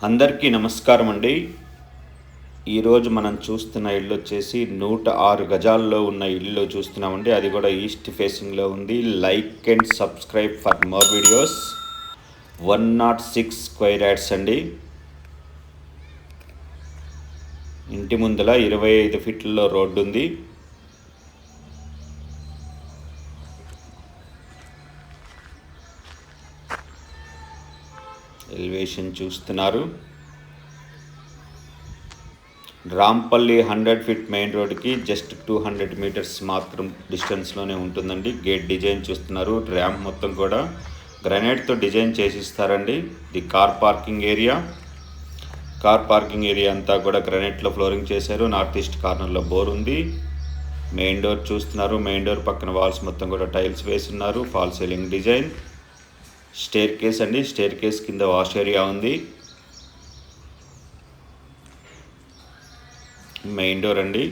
అందరికీ నమస్కారం అండి. ఈరోజు మనం చూస్తున్న ఇల్లు వచ్చేసి 106 గజాల్లో ఉన్న ఇల్లు చూస్తున్నామండి. అది కూడా ఈస్ట్ ఫేసింగ్లో ఉంది. Like and subscribe for more videos. 106 square yards అండి. ఇంటి ముందల 25 ఫీట్లలో రోడ్డు ఉంది. ఎలివేషన్ చూస్తున్నారు. రాంపల్లి 100 ఫీట్ మెయిన్ రోడ్కి జస్ట్ 200 మీటర్స్ మాత్రం డిస్టెన్స్లోనే ఉంటుందండి. గేట్ డిజైన్ చూస్తున్నారు. ర్యాంప్ మొత్తం కూడా గ్రానైట్తో డిజైన్ చేసిస్తారండి. ఇది కార్ పార్కింగ్ ఏరియా. అంతా కూడా గ్రానైట్లో ఫ్లోరింగ్ చేశారు. నార్త్ ఈస్ట్ కార్నర్లో బోర్ ఉంది. మెయిన్ డోర్ చూస్తున్నారు. మెయిన్ డోర్ పక్కన వాల్స్ మొత్తం కూడా టైల్స్ వేస్తున్నారు. Fall ceiling design. Staircase అండి. స్టేర్ కేస్ కింద వాష్ ఏరియా ఉంది. మెయిన్ డోర్ అండి.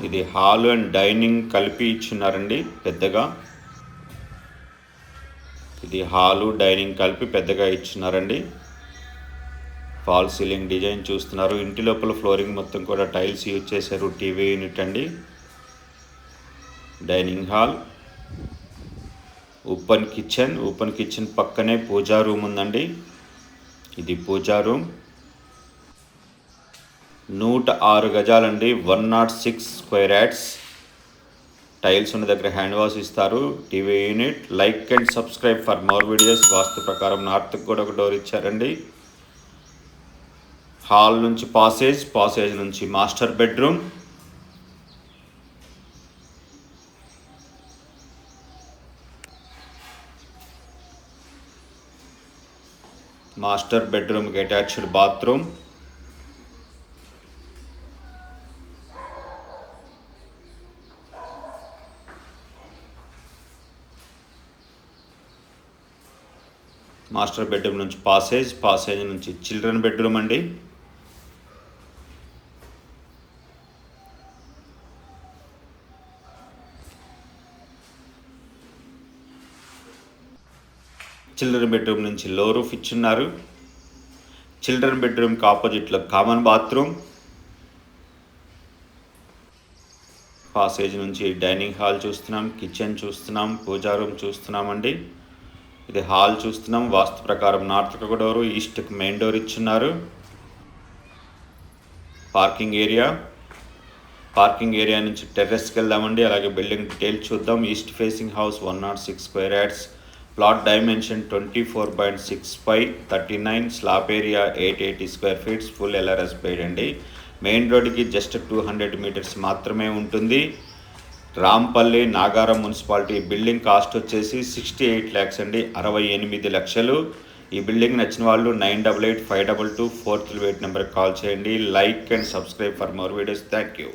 ఇది హాల్ అండ్ డైనింగ్ కలిపి ఇచ్చున్నారండి పెద్దగా. ఇది హాలు డైనింగ్ కలిపి పెద్దగా ఇచ్చున్నారండి. ఫాల్ సీలింగ్ డిజైన్ చూస్తున్నారు. ఇంటి లోపల ఫ్లోరింగ్ మొత్తం కూడా టైల్స్ యూజ్ చేశారు. టీవీ యూనిట్ అండి. డైనింగ్ హాల్, ఓపెన్ కిచెన్ పక్కనే పూజా రూమ్ ఉందండి. ఇది పూజా రూమ్. 106 గజాలండి. 106 స్క్వేర్ యార్డ్స్. టైల్స్ ఉన్న దగ్గర హ్యాండ్ వాష్ ఇస్తారు. TV unit. Like and subscribe for more videos. Vastu ప్రకారం నార్త్కి కూడా ఒక డోర్ ఇచ్చారండి. హాల్ నుంచి పాసేజ్ నుంచి మాస్టర్ బెడ్రూమ్. మాస్టర్ బెడ్రూమ్కి అటాచ్డ్ బాత్రూమ్. మాస్టర్ బెడ్రూమ్ నుంచి పాసేజ్ నుంచి చిల్డ్రన్ బెడ్రూమ్ అండి. చిల్డ్రన్ బెడ్రూమ్ నుంచి లో రూఫ్ ఇచ్చున్నారు. చిల్డ్రన్ బెడ్రూమ్కి ఆపోజిట్లో కామన్ బాత్రూమ్. పాసేజ్ నుంచి డైనింగ్ హాల్ చూస్తున్నాం. కిచెన్ చూస్తున్నాం. పూజా రూమ్ చూస్తున్నామండి. ఇది హాల్ చూస్తున్నాం. వాస్తు ప్రకారం నార్త్కి ఒక డోరు, ఈస్ట్కి మెయిన్ డోర్ ఇచ్చున్నారు. పార్కింగ్ ఏరియా నుంచి టెర్రస్కి వెళ్దామండి. అలాగే బిల్డింగ్ డీటెయిల్స్ చూద్దాం. East facing house 106 square yards. Plot dimension 24.65, 39. Slab area 880 square feets. Full LRS paid అండి. మెయిన్ రోడ్డుకి జస్ట్ 200 మీటర్స్ మాత్రమే ఉంటుంది. Rampally Nagaram municipality. Building cost వచ్చేసి 68 lakhs అండి. 68 లక్షలు. ఈ బిల్డింగ్ నచ్చిన వాళ్ళు 988522 438 నెంబర్కి కాల్ చేయండి. Like and subscribe for more videos. Thank you.